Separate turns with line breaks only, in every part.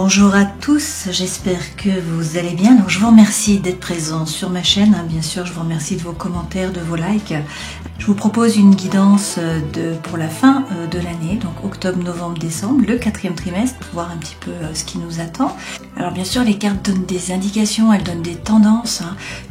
Bonjour à tous, j'espère que vous allez bien. Donc, je vous remercie d'être présents sur ma chaîne. Bien sûr, je vous remercie de vos commentaires, de vos likes. Je vous propose une guidance pour la fin de l'année, donc octobre, novembre, décembre, le 4e trimestre, pour voir un petit peu ce qui nous attend. Alors bien sûr, les cartes donnent des indications, elles donnent des tendances,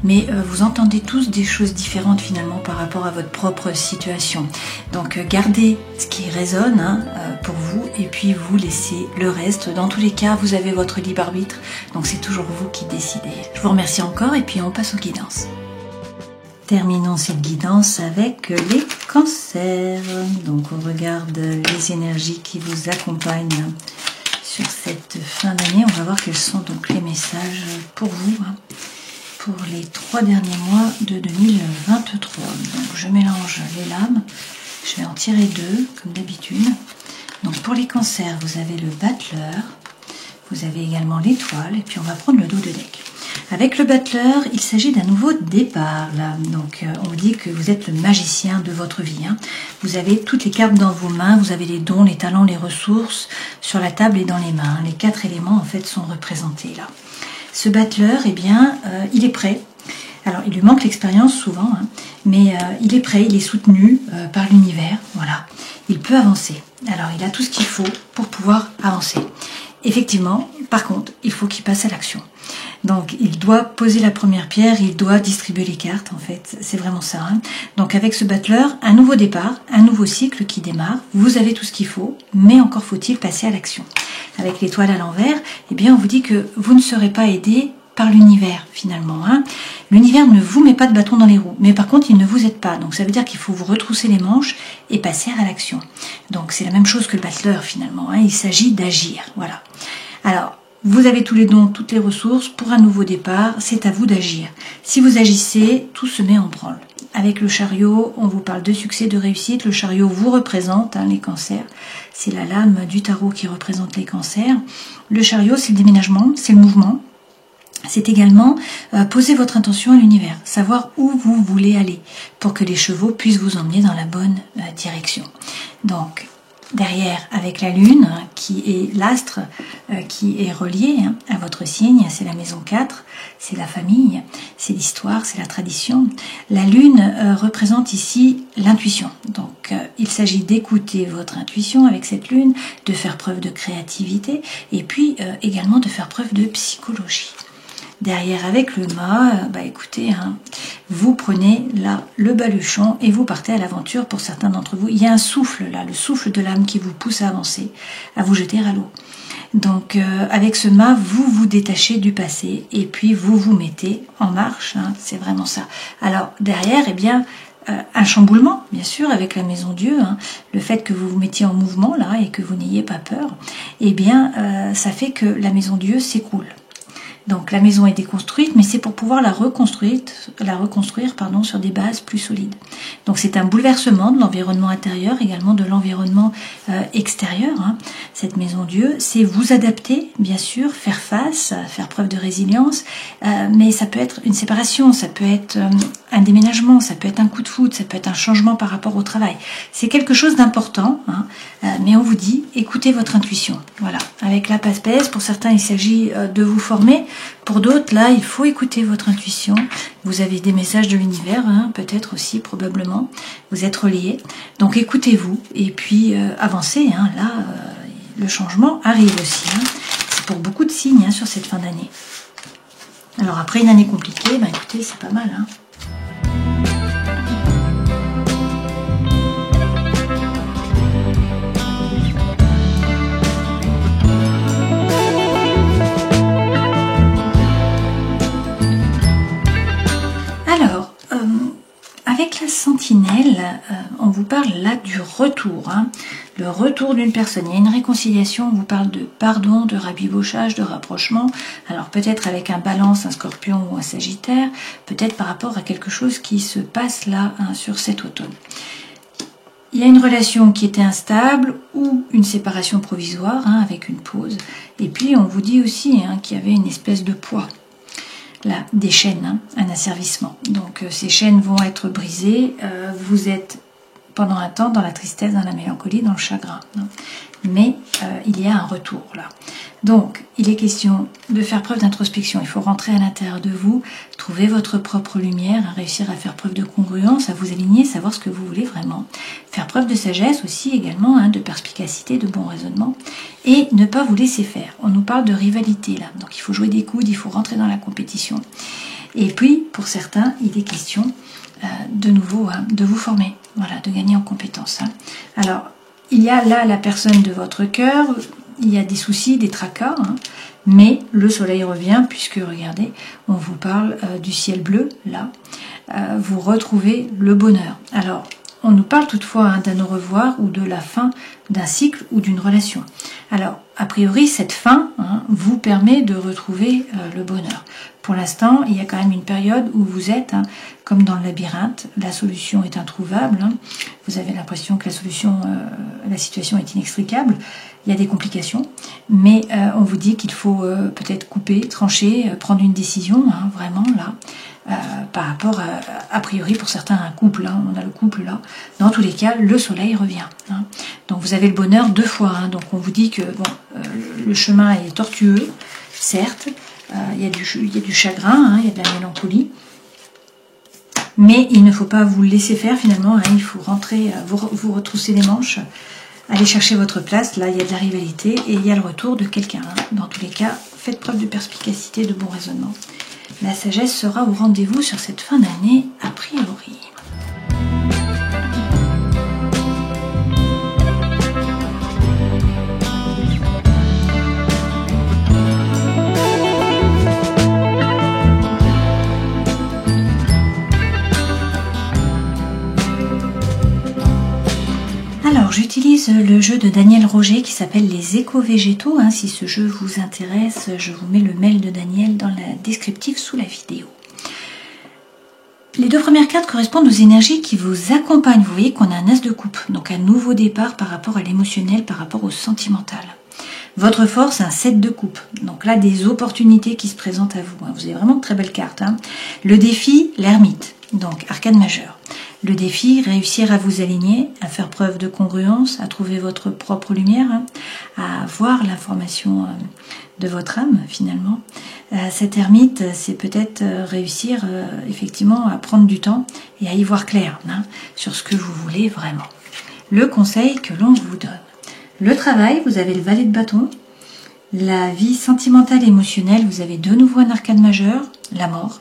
mais vous entendez tous des choses différentes finalement par rapport à votre propre situation. Donc gardez ce qui résonne pour vous et puis vous laissez le reste. Dans tous les cas, vous avez votre libre arbitre, donc c'est toujours vous qui décidez. Je vous remercie encore et puis on passe aux guidances. Terminons cette guidance avec les cancers. Donc on regarde les énergies qui vous accompagnent sur cette fin d'année. On va voir quels sont donc les messages pour vous pour les 3 derniers mois de 2023. Donc je mélange les lames. Je vais en tirer 2 comme d'habitude. Donc pour les cancers, vous avez le battleur. Vous avez également l'étoile. Et puis on va prendre le dos de deck. Avec le battleur, il s'agit d'un nouveau départ. Là. Donc, on vous dit que vous êtes le magicien de votre vie. Vous avez toutes les cartes dans vos mains, vous avez les dons, les talents, les ressources sur la table et dans les mains. Les 4 éléments, en fait, sont représentés là. Ce battleur, eh bien, il est prêt. Alors, il lui manque l'expérience souvent, mais il est prêt, il est soutenu par l'univers. Voilà, il peut avancer. Alors, il a tout ce qu'il faut pour pouvoir avancer. Effectivement, par contre, il faut qu'il passe à l'action. Donc, il doit poser la première pierre, il doit distribuer les cartes, en fait, c'est vraiment ça. Donc, avec ce battleur, un nouveau départ, un nouveau cycle qui démarre, vous avez tout ce qu'il faut, mais encore faut-il passer à l'action. Avec l'étoile à l'envers, eh bien, on vous dit que vous ne serez pas aidé par l'univers, finalement. L'univers ne vous met pas de bâton dans les roues, mais par contre, il ne vous aide pas. Donc, ça veut dire qu'il faut vous retrousser les manches et passer à l'action. Donc, c'est la même chose que le battleur, finalement. Il s'agit d'agir, voilà. Alors, vous avez tous les dons, toutes les ressources pour un nouveau départ, c'est à vous d'agir. Si vous agissez, tout se met en branle. Avec le chariot, on vous parle de succès, de réussite. Le chariot vous représente, les cancers. C'est la lame du tarot qui représente les cancers. Le chariot, c'est le déménagement, c'est le mouvement. C'est également poser votre intention à l'univers, savoir où vous voulez aller pour que les chevaux puissent vous emmener dans la bonne direction. Donc, derrière, avec la lune, qui est l'astre, qui est relié à votre signe, c'est la maison 4, c'est la famille, c'est l'histoire, c'est la tradition. La lune représente ici l'intuition. Donc, il s'agit d'écouter votre intuition avec cette lune, de faire preuve de créativité et puis également de faire preuve de psychologie. Derrière avec le mât, écoutez, vous prenez là le baluchon et vous partez à l'aventure pour certains d'entre vous. Il y a un souffle là, le souffle de l'âme qui vous pousse à avancer, à vous jeter à l'eau. Donc avec ce mât, vous vous détachez du passé et puis vous vous mettez en marche, c'est vraiment ça. Alors derrière, eh bien, un chamboulement, bien sûr, avec la maison Dieu, le fait que vous vous mettiez en mouvement là et que vous n'ayez pas peur, eh bien, ça fait que la maison Dieu s'écroule. Donc la maison est déconstruite, mais c'est pour pouvoir la reconstruire sur des bases plus solides. Donc c'est un bouleversement de l'environnement intérieur, également de l'environnement extérieur. Cette maison Dieu, c'est vous adapter, bien sûr, faire face, faire preuve de résilience, mais ça peut être une séparation, ça peut être un déménagement, ça peut être un coup de foudre, ça peut être un changement par rapport au travail. C'est quelque chose d'important, mais on vous dit, écoutez votre intuition. Voilà, avec la passe-pèse, pour certains il s'agit de vous former. Pour d'autres, là, il faut écouter votre intuition. Vous avez des messages de l'univers, peut-être aussi, probablement. Vous êtes reliés. Donc, écoutez-vous et puis avancez. Là, le changement arrive aussi. C'est pour beaucoup de signes sur cette fin d'année. Alors, après une année compliquée, écoutez, c'est pas mal. Avec la sentinelle, on vous parle là du retour, le retour d'une personne. Il y a une réconciliation, on vous parle de pardon, de rabibochage, de rapprochement. Alors peut-être avec un balance, un scorpion ou un sagittaire, peut-être par rapport à quelque chose qui se passe là sur cet automne. Il y a une relation qui était instable ou une séparation provisoire avec une pause. Et puis on vous dit aussi qu'il y avait une espèce de poids. Là, des chaînes, un asservissement. Donc ces chaînes vont être brisées, vous êtes pendant un temps dans la tristesse, dans la mélancolie, dans le chagrin. Mais il y a un retour là. Donc, il est question de faire preuve d'introspection. Il faut rentrer à l'intérieur de vous, trouver votre propre lumière, réussir à faire preuve de congruence, à vous aligner, savoir ce que vous voulez vraiment. Faire preuve de sagesse aussi également, de perspicacité, de bon raisonnement. Et ne pas vous laisser faire. On nous parle de rivalité là. Donc, il faut jouer des coudes, il faut rentrer dans la compétition. Et puis, pour certains, il est question de nouveau de vous former, voilà, de gagner en compétences. Alors, il y a là la personne de votre cœur, il y a des soucis, des tracas, mais le soleil revient puisque, regardez, on vous parle du ciel bleu, là, vous retrouvez le bonheur. Alors, on nous parle toutefois d'un au revoir ou de la fin d'un cycle ou d'une relation. Alors, a priori, cette fin vous permet de retrouver le bonheur. Pour l'instant, il y a quand même une période où vous êtes comme dans le labyrinthe, la solution est introuvable, vous avez l'impression que la situation est inextricable, il y a des complications, mais on vous dit qu'il faut peut-être couper, trancher, prendre une décision, vraiment là, par rapport a priori pour certains un couple, on a le couple là, dans tous les cas le soleil revient, donc vous avez le bonheur 2 fois, donc on vous dit que le chemin est tortueux, certes, il y a du chagrin, il y a de la mélancolie, mais il ne faut pas vous laisser faire finalement, il faut rentrer, vous retrousser les manches, aller chercher votre place, là il y a de la rivalité et il y a le retour de quelqu'un, dans tous les cas, faites preuve de perspicacité, de bon raisonnement. La sagesse sera au rendez-vous sur cette fin d'année, a priori. Alors, j'utilise le jeu de Daniel Roger qui s'appelle les éco-végétaux. Si ce jeu vous intéresse, je vous mets le mail de Daniel dans la descriptive sous la vidéo. Les 2 premières cartes correspondent aux énergies qui vous accompagnent. Vous voyez qu'on a un as de coupe, donc un nouveau départ par rapport à l'émotionnel, par rapport au sentimental. Votre force, un 7 de coupe. Donc là, des opportunités qui se présentent à vous. Vous avez vraiment de très belles cartes. Le défi, l'ermite, donc arcane majeure. Le défi, réussir à vous aligner, à faire preuve de congruence, à trouver votre propre lumière, à voir l'information de votre âme finalement. Cette ermite, c'est peut-être réussir effectivement à prendre du temps et à y voir clair sur ce que vous voulez vraiment. Le conseil que l'on vous donne. Le travail, vous avez le valet de bâton. La vie sentimentale et émotionnelle, vous avez de nouveau un arcane majeur, la mort.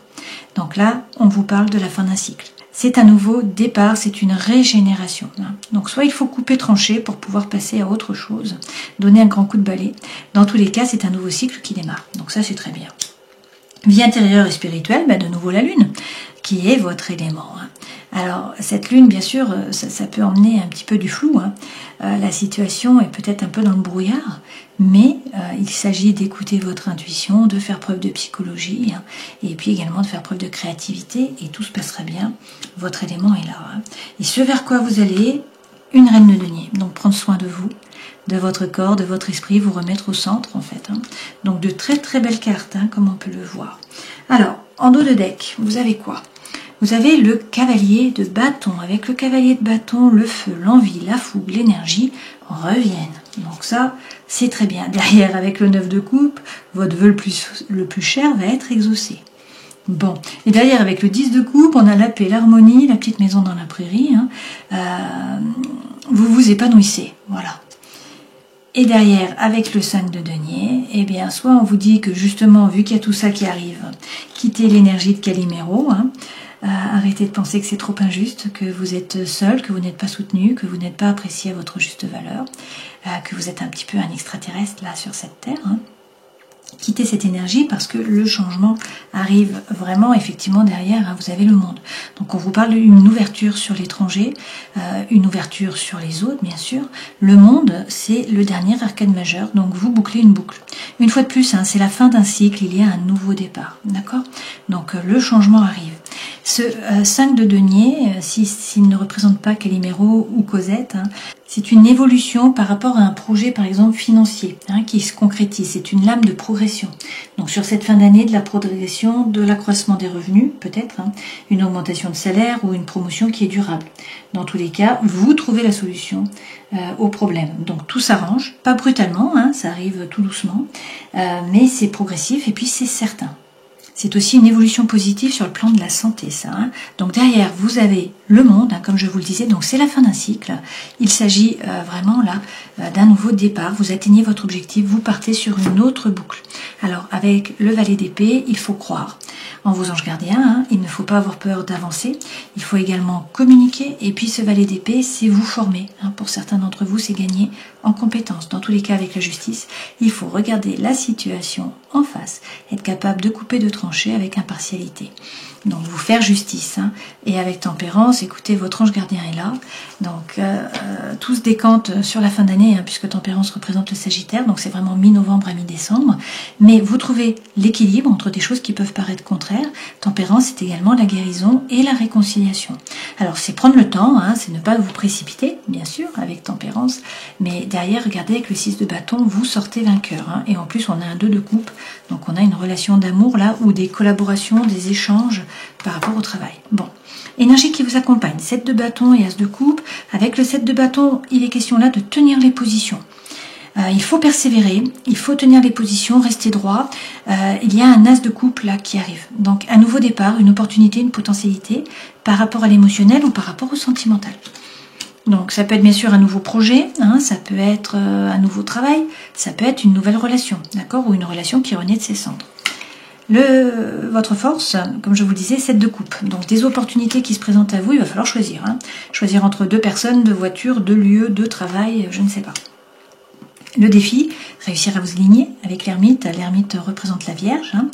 Donc là, on vous parle de la fin d'un cycle. C'est un nouveau départ, c'est une régénération. Donc soit il faut couper, trancher pour pouvoir passer à autre chose, donner un grand coup de balai. Dans tous les cas, c'est un nouveau cycle qui démarre. Donc ça, c'est très bien. Vie intérieure et spirituelle, de nouveau la lune, qui est votre élément. Alors, cette lune, bien sûr, ça peut emmener un petit peu du flou. La situation est peut-être un peu dans le brouillard, mais il s'agit d'écouter votre intuition, de faire preuve de psychologie, et puis également de faire preuve de créativité, et tout se passera bien. Votre élément est là. Et ce vers quoi vous allez, une reine de denier. Donc, prendre soin de vous, de votre corps, de votre esprit, vous remettre au centre, en fait. Donc, de très très belles cartes, comme on peut le voir. Alors, en dos de deck, vous avez quoi ? Vous avez le cavalier de bâton. Avec le cavalier de bâton, le feu, l'envie, la fougue, l'énergie reviennent. Donc ça, c'est très bien. Derrière, avec le 9 de coupe, votre vœu le plus cher va être exaucé. Bon. Et derrière, avec le 10 de coupe, on a la paix, l'harmonie, la petite maison dans la prairie. Vous vous épanouissez. Voilà. Et derrière, avec le 5 de denier, eh bien, soit on vous dit que justement, vu qu'il y a tout ça qui arrive, quittez l'énergie de Calimero, arrêtez de penser que c'est trop injuste, que vous êtes seul, que vous n'êtes pas soutenu, que vous n'êtes pas apprécié à votre juste valeur, que vous êtes un petit peu un extraterrestre là sur cette terre. Quittez cette énergie parce que le changement arrive vraiment effectivement derrière, vous avez le monde. Donc on vous parle d'une ouverture sur l'étranger, une ouverture sur les autres bien sûr. Le monde, c'est le dernier arcane majeur, donc vous bouclez une boucle. Une fois de plus, c'est la fin d'un cycle, il y a un nouveau départ, d'accord? Donc le changement arrive. Ce 5 de denier, s'il ne représente pas Calimero ou Cosette, hein, c'est une évolution par rapport à un projet, par exemple, financier, hein, qui se concrétise. C'est une lame de progression. Donc, sur cette fin d'année, de la progression, de l'accroissement des revenus, peut-être, hein, une augmentation de salaire ou une promotion qui est durable. Dans tous les cas, vous trouvez la solution au problème. Donc, tout s'arrange, pas brutalement, hein, ça arrive tout doucement, mais c'est progressif et puis c'est certain. C'est aussi une évolution positive sur le plan de la santé, ça. Hein. Donc derrière, vous avez le monde, hein, comme je vous le disais, donc c'est la fin d'un cycle. Il s'agit vraiment là d'un nouveau départ. Vous atteignez votre objectif, vous partez sur une autre boucle. Alors avec le valet d'épée, il faut croire en vos anges gardiens, hein. Il ne faut pas avoir peur d'avancer, il faut également communiquer, et puis ce valet d'épée, c'est vous former. Hein. Pour certains d'entre vous, c'est gagner en compétences. Dans tous les cas, avec la justice, il faut regarder la situation en face, être capable de couper, de trancher avec impartialité. Donc vous faire justice, hein. Et avec tempérance, écoutez, votre ange gardien est là, donc tout se décante sur la fin d'année, hein, puisque tempérance représente le Sagittaire, donc c'est vraiment mi-novembre à mi-décembre, mais vous trouvez l'équilibre entre des choses qui peuvent paraître contraires. Tempérance, c'est également la guérison et la réconciliation. Alors c'est prendre le temps, hein, c'est ne pas vous précipiter, bien sûr, avec tempérance, mais derrière, regardez, avec le 6 de bâton, vous sortez vainqueur, hein, et en plus on a un 2 de coupe, donc on a une relation d'amour là, ou des collaborations, des échanges par rapport au travail. Bon, énergie qui vous accompagne, 7 de bâton et as de coupe. Avec le 7 de bâton, il est question là de tenir les positions. Il faut persévérer, il faut tenir les positions, rester droit. Il y a un as de coupe là qui arrive. Donc un nouveau départ, une opportunité, une potentialité par rapport à l'émotionnel ou par rapport au sentimental. Donc ça peut être bien sûr un nouveau projet, hein, ça peut être un nouveau travail, ça peut être une nouvelle relation, d'accord, ou une relation qui renaît de ses cendres. Votre force, comme je vous le disais, 7 de coupe. Donc des opportunités qui se présentent à vous, il va falloir choisir. Hein. Choisir entre 2 personnes, 2 voitures, 2 lieux, 2 travail, je ne sais pas. Le défi, réussir à vous aligner avec l'ermite. L'ermite représente la Vierge. Hein.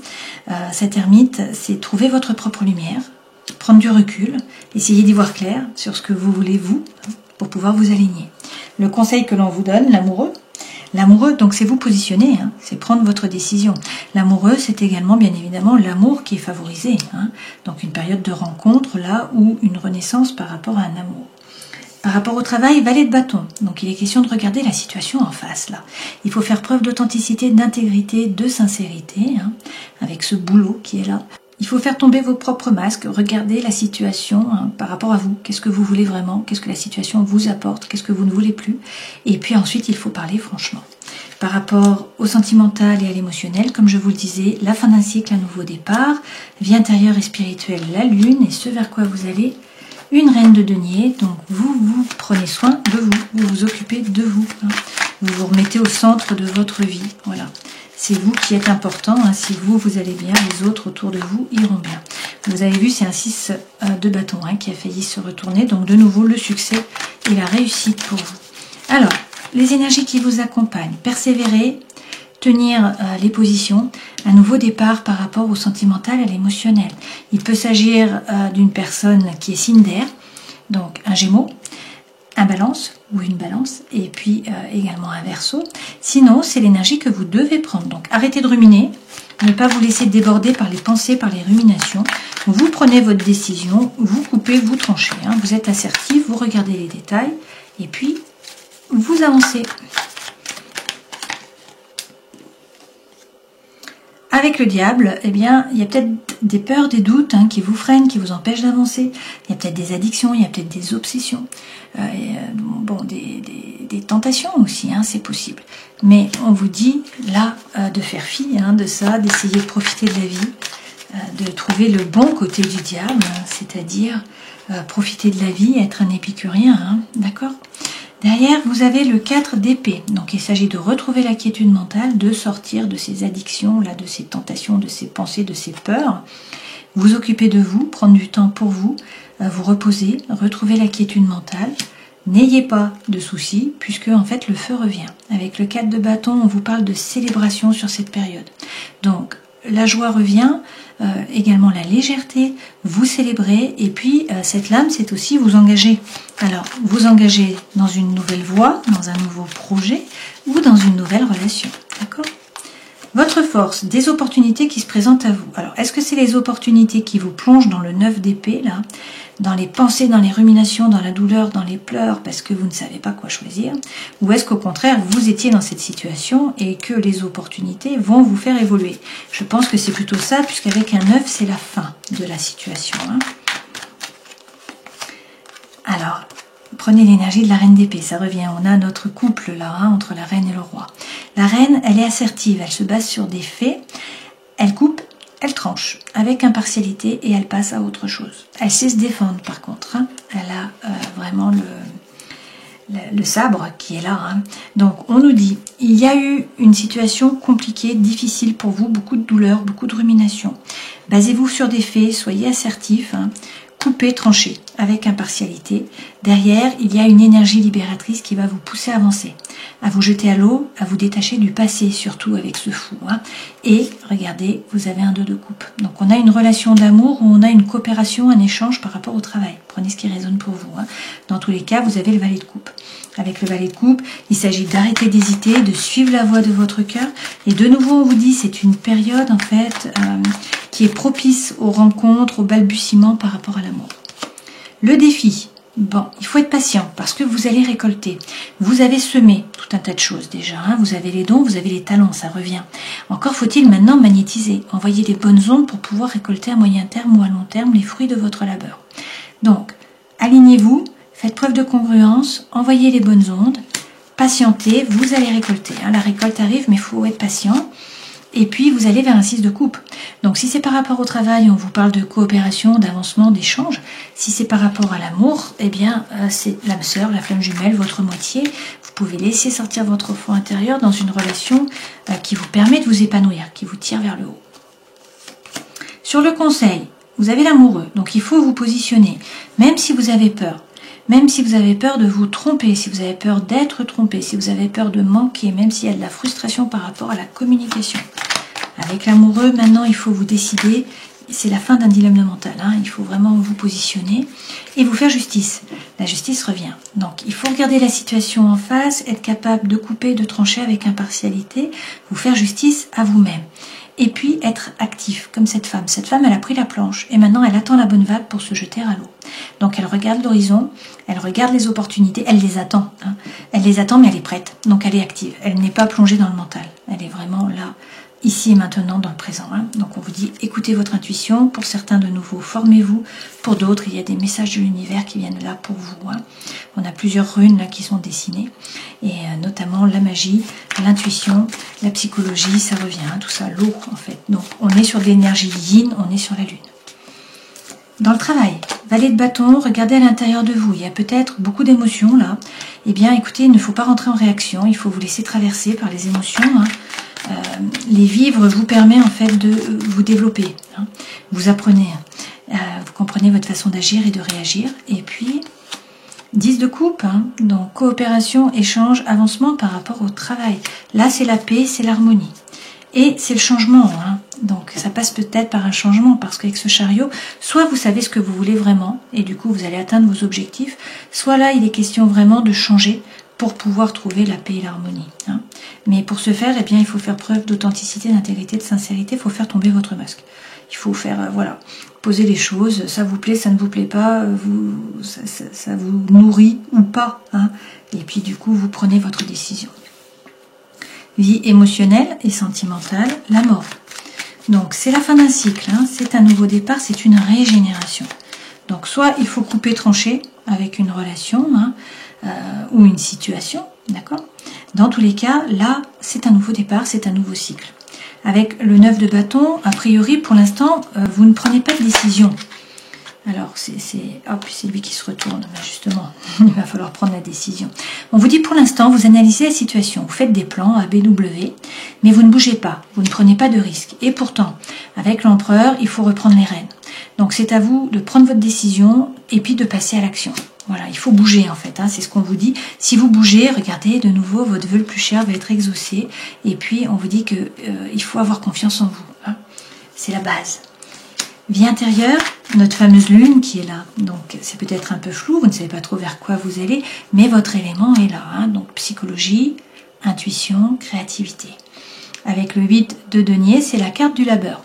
Cette ermite, c'est trouver votre propre lumière, prendre du recul, essayer d'y voir clair sur ce que vous voulez vous, hein, pour pouvoir vous aligner. Le conseil que l'on vous donne, l'amoureux. L'amoureux, donc c'est vous positionner, hein, c'est prendre votre décision. L'amoureux, c'est également bien évidemment l'amour qui est favorisé. Hein, donc une période de rencontre là ou une renaissance par rapport à un amour. Par rapport au travail, valet de bâton. Donc il est question de regarder la situation en face là. Il faut faire preuve d'authenticité, d'intégrité, de sincérité, hein, avec ce boulot qui est là. Il faut faire tomber vos propres masques, regarder la situation, hein, par rapport à vous. Qu'est-ce que vous voulez vraiment? Qu'est-ce que la situation vous apporte? Qu'est-ce que vous ne voulez plus? Et puis ensuite, il faut parler franchement. Par rapport au sentimental et à l'émotionnel, comme je vous le disais, la fin d'un cycle, un nouveau départ, vie intérieure et spirituelle, la lune, et ce vers quoi vous allez, une reine de denier. Donc vous prenez soin de vous, vous vous occupez de vous, hein. Vous vous remettez au centre de votre vie, voilà. C'est vous qui êtes important, hein. Si vous allez bien, les autres autour de vous iront bien. Vous avez vu, c'est un 6 de bâton, hein, qui a failli se retourner. Donc de nouveau, le succès et la réussite pour vous. Alors, les énergies qui vous accompagnent, persévérer, tenir les positions, un nouveau départ par rapport au sentimental et à l'émotionnel. Il peut s'agir d'une personne qui est signe d'air, donc un Gémeaux, un Balance ou une Balance, et puis également un Verseau. Sinon, c'est l'énergie que vous devez prendre. Donc arrêtez de ruminer, ne pas vous laisser déborder par les pensées, par les ruminations. Vous prenez votre décision, vous coupez, vous tranchez. Hein. Vous êtes assertif, vous regardez les détails, et puis vous avancez. Avec le diable, eh bien, il y a peut-être des peurs, des doutes, hein, qui vous freinent, qui vous empêchent d'avancer. Il y a peut-être des addictions, il y a peut-être des obsessions, des tentations aussi, hein, c'est possible. Mais on vous dit là de faire fi, hein, de ça, d'essayer de profiter de la vie, de trouver le bon côté du diable, hein, c'est-à-dire profiter de la vie, être un épicurien, hein, d'accord ? Derrière, vous avez le 4 d'épée. Donc, il s'agit de retrouver la quiétude mentale, de sortir de ces addictions, là, de ces tentations, de ces pensées, de ces peurs. Vous occuper de vous, prendre du temps pour vous, vous reposer, retrouver la quiétude mentale. N'ayez pas de soucis, puisque, en fait, le feu revient. Avec le 4 de bâton, on vous parle de célébration sur cette période. Donc, la joie revient, également la légèreté, vous célébrez, et puis cette lame, c'est aussi vous engager. Alors, vous engagez dans une nouvelle voie, dans un nouveau projet, ou dans une nouvelle relation, d'accord ? Votre force, des opportunités qui se présentent à vous. Alors, est-ce que c'est les opportunités qui vous plongent dans le 9 d'épée, là, dans les pensées, dans les ruminations, dans la douleur, dans les pleurs, parce que vous ne savez pas quoi choisir? Ou est-ce qu'au contraire, vous étiez dans cette situation et que les opportunités vont vous faire évoluer? Je pense que c'est plutôt ça, puisqu'avec un 9, c'est la fin de la situation. Hein. Alors, prenez l'énergie de la reine d'épée, ça revient. On a notre couple là, hein, entre la reine et le roi. La reine, elle est assertive, elle se base sur des faits, elle coupe, elle tranche, avec impartialité et elle passe à autre chose. Elle sait se défendre par contre, hein. Elle a vraiment le sabre qui est là. Hein. Donc on nous dit, il y a eu une situation compliquée, difficile pour vous, beaucoup de douleur, beaucoup de rumination. Basez-vous sur des faits, soyez assertif, hein. Coupez, tranchez avec impartialité. Derrière, il y a une énergie libératrice qui va vous pousser à avancer, à vous jeter à l'eau, à vous détacher du passé, surtout avec ce fou. Hein. Et regardez, vous avez un 2 de coupe. Donc on a une relation d'amour où on a une coopération, un échange par rapport au travail. Prenez ce qui résonne pour vous. Hein. Dans tous les cas, vous avez le valet de coupe. Avec le valet de coupe, il s'agit d'arrêter d'hésiter, de suivre la voie de votre cœur. Et de nouveau, on vous dit, c'est une période en fait qui est propice aux rencontres, aux balbutiements par rapport à l'amour. Le défi, bon, il faut être patient parce que vous allez récolter. Vous avez semé tout un tas de choses déjà. Hein. Vous avez les dons, vous avez les talents, ça revient. Encore faut-il maintenant magnétiser, envoyer les bonnes ondes pour pouvoir récolter à moyen terme ou à long terme les fruits de votre labeur. Donc, alignez-vous. Faites preuve de congruence, envoyez les bonnes ondes, patientez, vous allez récolter. Hein, la récolte arrive, mais il faut être patient. Et puis, vous allez vers un 6 de coupe. Donc, si c'est par rapport au travail, on vous parle de coopération, d'avancement, d'échange. Si c'est par rapport à l'amour, eh bien, c'est l'âme sœur, la flamme jumelle, votre moitié. Vous pouvez laisser sortir votre enfant intérieur dans une relation qui vous permet de vous épanouir, qui vous tire vers le haut. Sur le conseil, vous avez l'amoureux. Donc, il faut vous positionner, même si vous avez peur. Même si vous avez peur de vous tromper, si vous avez peur d'être trompé, si vous avez peur de manquer, même s'il y a de la frustration par rapport à la communication. Avec l'amoureux, maintenant, il faut vous décider. C'est la fin d'un dilemme mental. Hein. Il faut vraiment vous positionner et vous faire justice. La justice revient. Donc, il faut regarder la situation en face, être capable de couper, de trancher avec impartialité, vous faire justice à vous-même. Et puis, être actif, comme cette femme. Cette femme, elle a pris la planche et maintenant, elle attend la bonne vague pour se jeter à l'eau. Donc, elle regarde l'horizon, elle regarde les opportunités, elle les attend. Hein. Elle les attend, mais elle est prête. Donc, elle est active. Elle n'est pas plongée dans le mental. Elle est vraiment là, ici et maintenant, dans le présent. Hein. Donc, on vous dit, écoutez votre intuition. Pour certains de nouveau, formez-vous. Pour d'autres, il y a des messages de l'univers qui viennent là pour vous. Hein. On a plusieurs runes là qui sont dessinées. Et notamment la magie, l'intuition, la psychologie, ça revient. Hein, tout ça, l'eau, en fait. Donc, on est sur de l'énergie yin, on est sur la lune. Dans le travail, valet de bâton, regardez à l'intérieur de vous. Il y a peut-être beaucoup d'émotions là. Eh bien, écoutez, il ne faut pas rentrer en réaction. Il faut vous laisser traverser par les émotions. Hein. Les vivre vous permet en fait de vous développer. Hein. Vous apprenez, vous comprenez votre façon d'agir et de réagir. Et puis, 10 de coupe, hein. Donc coopération, échange, avancement par rapport au travail. Là, c'est la paix, c'est l'harmonie. Et c'est le changement. Hein. Donc ça passe peut-être par un changement parce qu'avec ce chariot, soit vous savez ce que vous voulez vraiment et du coup vous allez atteindre vos objectifs, soit là il est question vraiment de changer pour pouvoir trouver la paix et l'harmonie. Hein. Mais pour ce faire, eh bien, il faut faire preuve d'authenticité, d'intégrité, de sincérité, il faut faire tomber votre masque. Il faut faire, voilà, poser les choses, ça vous plaît, ça ne vous plaît pas, ça vous nourrit ou pas. Hein. Et puis du coup, vous prenez votre décision. Vie émotionnelle et sentimentale, la mort. Donc c'est la fin d'un cycle, hein, c'est un nouveau départ, c'est une régénération. Donc soit il faut couper, trancher avec une relation hein, ou une situation, d'accord. Dans tous les cas, là c'est un nouveau départ, c'est un nouveau cycle. Avec le 9 de bâton, a priori pour l'instant vous ne prenez pas de décision. Alors, c'est lui qui se retourne, mais justement, il va falloir prendre la décision. On vous dit pour l'instant, vous analysez la situation, vous faites des plans ABW, mais vous ne bougez pas, vous ne prenez pas de risques. Et pourtant, avec l'empereur, il faut reprendre les rênes. Donc, c'est à vous de prendre votre décision et puis de passer à l'action. Voilà, il faut bouger en fait, hein, c'est ce qu'on vous dit. Si vous bougez, regardez, de nouveau, votre vœu le plus cher va être exaucé. Et puis, on vous dit que il faut avoir confiance en vous. Hein. C'est la base. Vie intérieure, notre fameuse lune qui est là. Donc c'est peut-être un peu flou, vous ne savez pas trop vers quoi vous allez, mais votre élément est là. Hein. Donc psychologie, intuition, créativité. avec le 8 de denier, c'est la carte du labeur.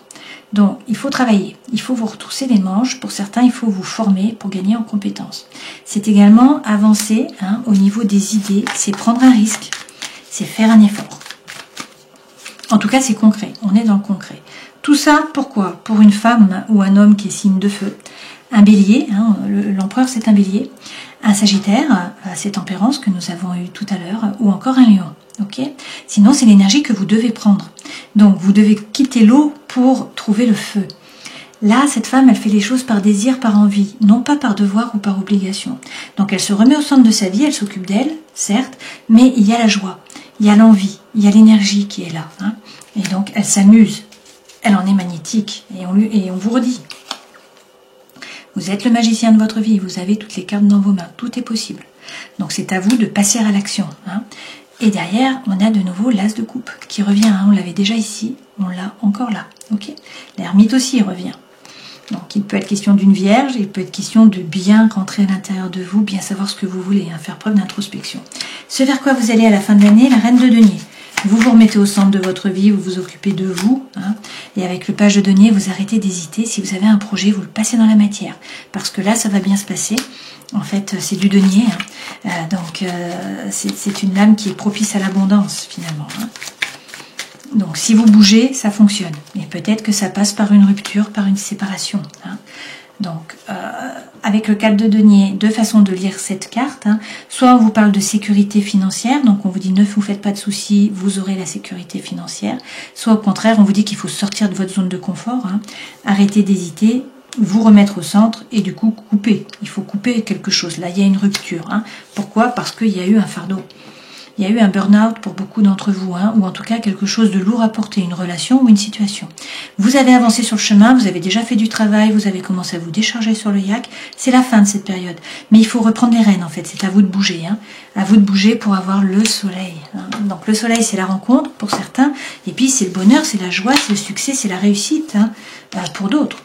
Donc, il faut travailler, il faut vous retrousser les manches. Pour certains, il faut vous former pour gagner en compétences. C'est également avancer au niveau des idées, c'est prendre un risque, c'est faire un effort. En tout cas, c'est concret, on est dans le concret. Tout ça, pourquoi? Pour une femme ou un homme qui est signe de feu. Un bélier, l'empereur c'est un bélier. Un sagittaire, c'est tempérance que nous avons eu tout à l'heure, ou encore un lion. Okay, sinon, c'est l'énergie que vous devez prendre. Donc, vous devez quitter l'eau pour trouver le feu. Là, cette femme, elle fait les choses par désir, par envie, non pas par devoir ou par obligation. Donc, elle se remet au centre de sa vie, elle s'occupe d'elle, certes, mais il y a la joie, il y a l'envie, il y a l'énergie qui est là. Et donc, elle s'amuse. Elle en est magnétique. Et on vous redit. Vous êtes le magicien de votre vie. Vous avez toutes les cartes dans vos mains. Tout est possible. Donc, c'est à vous de passer à l'action. Et derrière, on a de nouveau l'as de coupe qui revient. On l'avait déjà ici, on l'a encore là. Okay, l'ermite aussi revient. Donc il peut être question d'une vierge, il peut être question de bien rentrer à l'intérieur de vous, bien savoir ce que vous voulez, faire preuve d'introspection. Ce vers quoi vous allez à la fin de l'année, la reine de denier. Vous vous remettez au centre de votre vie, vous vous occupez de vous. Et avec le page de denier, vous arrêtez d'hésiter. Si vous avez un projet, vous le passez dans la matière. Parce que là, ça va bien se passer. En fait, c'est du denier. Donc, c'est une âme qui est propice à l'abondance, finalement. Donc, si vous bougez, ça fonctionne. Mais peut-être que ça passe par une rupture, par une séparation. Donc, avec le 4 de denier, deux façons de lire cette carte. Soit on vous parle de sécurité financière, donc on vous dit ne vous faites pas de soucis, vous aurez la sécurité financière. Soit au contraire, on vous dit qu'il faut sortir de votre zone de confort, arrêter d'hésiter, vous remettre au centre et du coup couper. Il faut couper quelque chose. Là, il y a une rupture. Pourquoi? Parce qu'il y a eu un fardeau. Il y a eu un burn-out pour beaucoup d'entre vous, ou en tout cas quelque chose de lourd à porter, une relation ou une situation. Vous avez avancé sur le chemin, vous avez déjà fait du travail, vous avez commencé à vous décharger sur le yak. C'est la fin de cette période. Mais il faut reprendre les rênes en fait, c'est à vous de bouger. À vous de bouger pour avoir le soleil. Donc le soleil c'est la rencontre pour certains, et puis c'est le bonheur, c'est la joie, c'est le succès, c'est la réussite pour d'autres.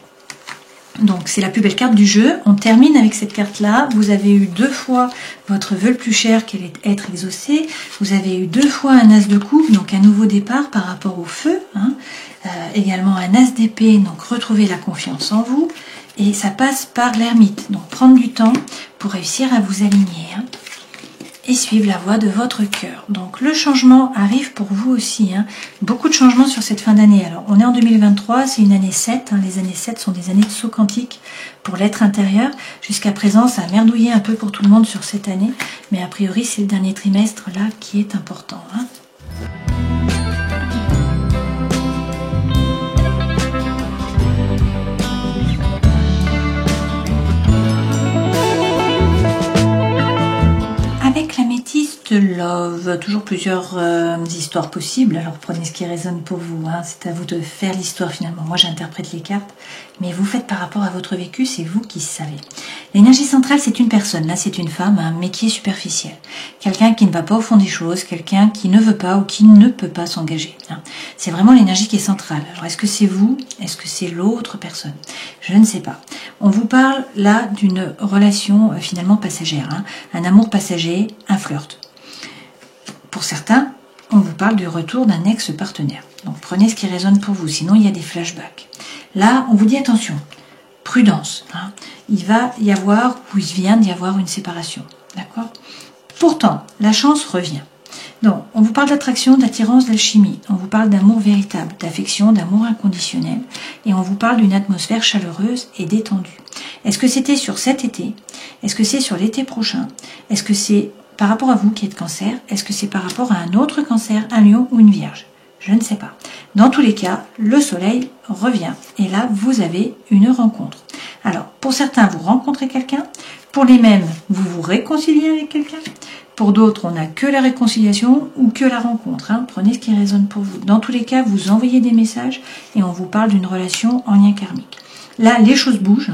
Donc c'est la plus belle carte du jeu. On termine avec cette carte-là. Vous avez eu 2 fois votre vœu le plus cher qui allait être exaucé. Vous avez eu 2 fois un as de coupe, donc un nouveau départ par rapport au feu. Également un as d'épée, donc retrouver la confiance en vous. Et ça passe par l'ermite. Donc prendre du temps pour réussir à vous aligner. Et suivre la voie de votre cœur. Donc le changement arrive pour vous aussi. Beaucoup de changements sur cette fin d'année. Alors on est en 2023, c'est une année 7. Les années 7 sont des années de saut quantique pour l'être intérieur. Jusqu'à présent, ça a merdouillé un peu pour tout le monde sur cette année. Mais a priori, c'est le dernier trimestre là qui est important. Avec l'améthyste love, toujours plusieurs histoires possibles, alors prenez ce qui résonne pour vous, c'est à vous de faire l'histoire finalement. Moi j'interprète les cartes, mais vous faites par rapport à votre vécu, c'est vous qui savez. L'énergie centrale c'est une personne, là c'est une femme, mais qui est superficielle. Quelqu'un qui ne va pas au fond des choses, quelqu'un qui ne veut pas ou qui ne peut pas s'engager. C'est vraiment l'énergie qui est centrale. Alors est-ce que c'est vous? Est-ce que c'est l'autre personne? Je ne sais pas. On vous parle là d'une relation finalement passagère, un amour passager, un flirt. Pour certains, on vous parle du retour d'un ex-partenaire. Donc prenez ce qui résonne pour vous, sinon il y a des flashbacks. Là, on vous dit attention, prudence. Il va y avoir, ou il vient d'y avoir une séparation. D'accord? Pourtant, la chance revient. Donc, on vous parle d'attraction, d'attirance, d'alchimie. On vous parle d'amour véritable, d'affection, d'amour inconditionnel. Et on vous parle d'une atmosphère chaleureuse et détendue. Est-ce que c'était sur cet été? Est-ce que c'est sur l'été prochain? Est-ce que c'est par rapport à vous qui êtes cancer? Est-ce que c'est par rapport à un autre cancer, un lion ou une vierge? Je ne sais pas. Dans tous les cas, le soleil revient. Et là, vous avez une rencontre. Alors, pour certains, vous rencontrez quelqu'un. Pour les mêmes, vous vous réconciliez avec quelqu'un. Pour d'autres, on n'a que la réconciliation ou que la rencontre. Prenez ce qui résonne pour vous. Dans tous les cas, vous envoyez des messages et on vous parle d'une relation en lien karmique. Là, les choses bougent.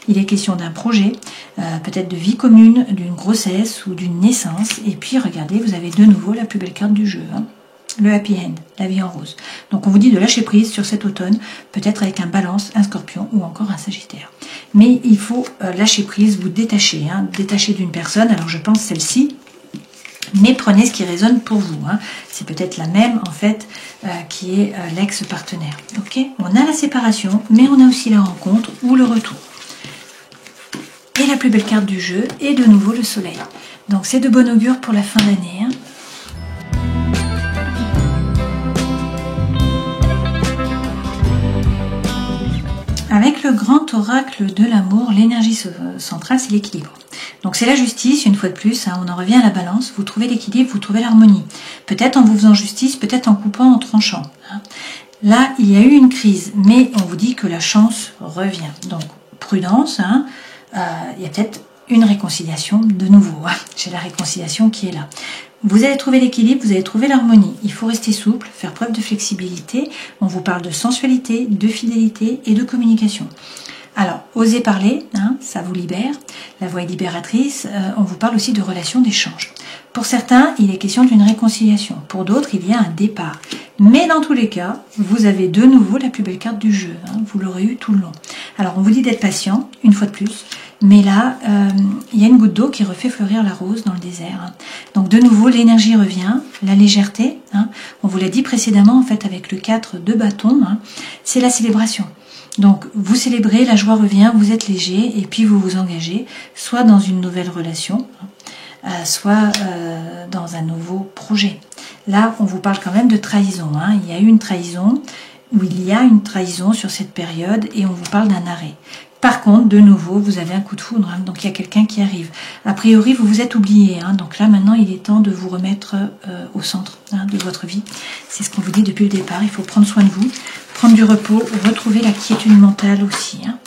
Il est question d'un projet, peut-être de vie commune, d'une grossesse ou d'une naissance. Et puis, regardez, vous avez de nouveau la plus belle carte du jeu. Le happy end, la vie en rose. Donc, on vous dit de lâcher prise sur cet automne, peut-être avec un balance, un scorpion ou encore un sagittaire. Mais il faut lâcher prise, vous détacher, détacher d'une personne. Alors, je pense celle-ci. Mais prenez ce qui résonne pour vous. Hein. C'est peut-être la même, en fait, qui est l'ex-partenaire. Ok, on a la séparation, mais on a aussi la rencontre ou le retour. Et la plus belle carte du jeu est de nouveau le soleil. Donc c'est de bon augure pour la fin d'année. Hein. Avec le grand oracle de l'amour, l'énergie centrale, c'est l'équilibre. Donc c'est la justice, une fois de plus, hein, on en revient à la balance, vous trouvez l'équilibre, vous trouvez l'harmonie. Peut-être en vous faisant justice, peut-être en coupant, en tranchant. Hein. Là, il y a eu une crise, mais on vous dit que la chance revient. Donc prudence, hein, il y a peut-être une réconciliation de nouveau. Hein. J'ai la réconciliation qui est là. Vous allez trouver l'équilibre, vous allez trouver l'harmonie. Il faut rester souple, faire preuve de flexibilité. On vous parle de sensualité, de fidélité et de communication. Alors, osez parler, hein, ça vous libère. La voix est libératrice. On vous parle aussi de relations d'échange. Pour certains, il est question d'une réconciliation. Pour d'autres, il y a un départ. Mais dans tous les cas, vous avez de nouveau la plus belle carte du jeu. Hein, vous l'aurez eu tout le long. Alors, on vous dit d'être patient, une fois de plus. Mais là, il y a une goutte d'eau qui refait fleurir la rose dans le désert. Hein. Donc de nouveau, l'énergie revient, la légèreté. Hein. On vous l'a dit précédemment, en fait, avec le 4 de bâton, hein, c'est la célébration. Donc vous célébrez, la joie revient, vous êtes léger et puis vous vous engagez soit dans une nouvelle relation, soit dans un nouveau projet. Là, on vous parle quand même de trahison. Hein. Il y a eu une trahison, ou il y a une trahison sur cette période et on vous parle d'un arrêt. Par contre, de nouveau, vous avez un coup de foudre, hein, donc il y a quelqu'un qui arrive. A priori, vous vous êtes oublié, hein, donc là maintenant, il est temps de vous remettre au centre de votre vie. C'est ce qu'on vous dit depuis le départ, il faut prendre soin de vous, prendre du repos, retrouver la quiétude mentale aussi. Hein.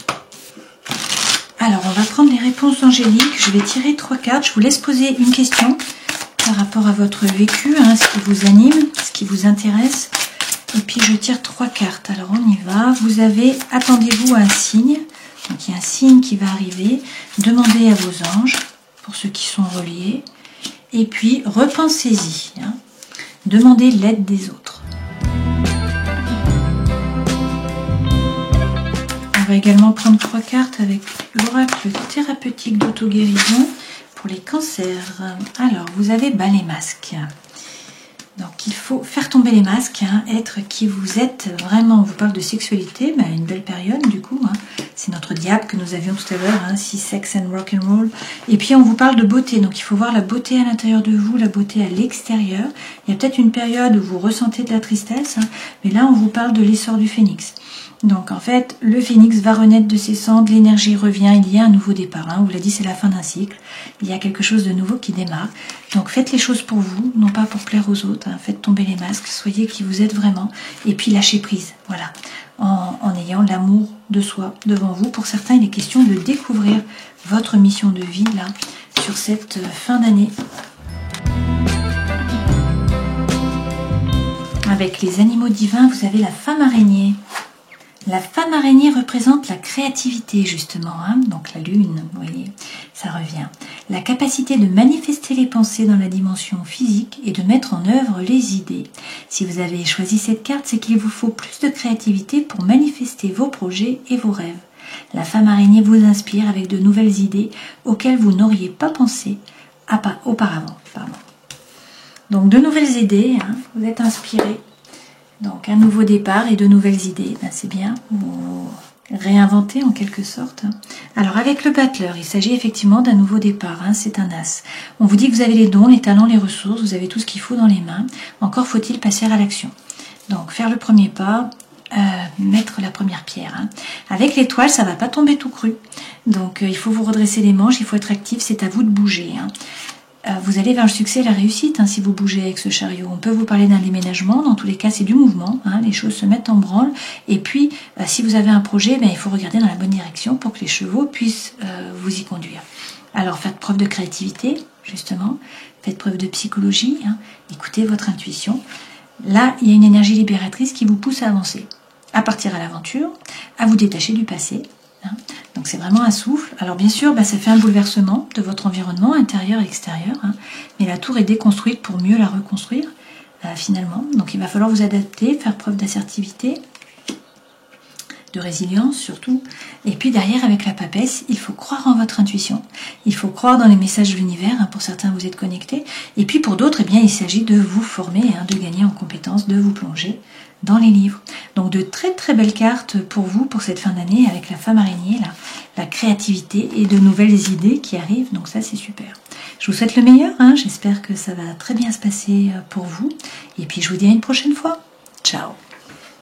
Alors, on va prendre les réponses angéliques, je vais tirer 3 cartes, je vous laisse poser une question par rapport à votre vécu, hein, ce qui vous anime, ce qui vous intéresse. Et puis, je tire 3 cartes, alors on y va. Vous avez, attendez-vous à un signe. Donc il y a un signe qui va arriver, demandez à vos anges, pour ceux qui sont reliés, et puis repensez-y, hein. Demandez l'aide des autres. On va également prendre 3 cartes avec l'oracle thérapeutique d'auto-guérison pour les cancers. Alors, vous avez les masques. Donc il faut faire tomber les masques, hein, être qui vous êtes vraiment. On vous parle de sexualité, une belle période du coup. Hein. C'est notre diable que nous avions tout à l'heure, hein, sex and rock and roll. Et puis on vous parle de beauté, donc il faut voir la beauté à l'intérieur de vous, la beauté à l'extérieur. Il y a peut-être une période où vous ressentez de la tristesse, hein, mais là on vous parle de l'essor du phénix. Donc en fait, le phénix va renaître de ses cendres, l'énergie revient, il y a un nouveau départ. Hein. On vous l'a dit, c'est la fin d'un cycle. Il y a quelque chose de nouveau qui démarre. Donc faites les choses pour vous, non pas pour plaire aux autres. Hein. Faites tomber les masques, soyez qui vous êtes vraiment. Et puis lâchez prise, voilà. En ayant l'amour de soi devant vous. Pour certains, il est question de découvrir votre mission de vie là, sur cette fin d'année. Avec les animaux divins, vous avez la femme araignée. La femme araignée représente la créativité justement, hein, donc la lune, vous voyez, ça revient. La capacité de manifester les pensées dans la dimension physique et de mettre en œuvre les idées. Si vous avez choisi cette carte, c'est qu'il vous faut plus de créativité pour manifester vos projets et vos rêves. La femme araignée vous inspire avec de nouvelles idées auxquelles vous n'auriez pas pensé auparavant. Donc de nouvelles idées, hein, vous êtes inspiré. Donc un nouveau départ et de nouvelles idées, c'est bien, vous réinventez en quelque sorte. Alors avec le battleur, il s'agit effectivement d'un nouveau départ, hein, c'est un as. On vous dit que vous avez les dons, les talents, les ressources, vous avez tout ce qu'il faut dans les mains. Encore faut-il passer à l'action. Donc faire le premier pas, mettre la première pierre. Hein. Avec l'étoile, ça va pas tomber tout cru. Donc il faut vous redresser les manches, il faut être actif, c'est à vous de bouger. Hein. Vous allez vers le succès et la réussite hein, si vous bougez avec ce chariot. On peut vous parler d'un déménagement, dans tous les cas c'est du mouvement, hein, les choses se mettent en branle. Et puis si vous avez un projet, il faut regarder dans la bonne direction pour que les chevaux puissent vous y conduire. Alors faites preuve de créativité, justement, faites preuve de psychologie, hein, écoutez votre intuition. Là, il y a une énergie libératrice qui vous pousse à avancer, à partir à l'aventure, à vous détacher du passé. Hein. Donc c'est vraiment un souffle. Alors bien sûr, ça fait un bouleversement de votre environnement intérieur et extérieur, hein, mais la tour est déconstruite pour mieux la reconstruire finalement. Donc il va falloir vous adapter, faire preuve d'assertivité, de résilience surtout. Et puis derrière, avec la papesse, il faut croire en votre intuition. Il faut croire dans les messages de l'univers, hein, pour certains vous êtes connectés, et puis pour d'autres, eh bien, il s'agit de vous former, hein, de gagner en compétences, de vous plonger dans les livres. Donc de très très belles cartes pour vous, pour cette fin d'année, avec la femme araignée, là, la créativité et de nouvelles idées qui arrivent, donc ça c'est super. Je vous souhaite le meilleur, hein, j'espère que ça va très bien se passer pour vous, et puis je vous dis à une prochaine fois. Ciao.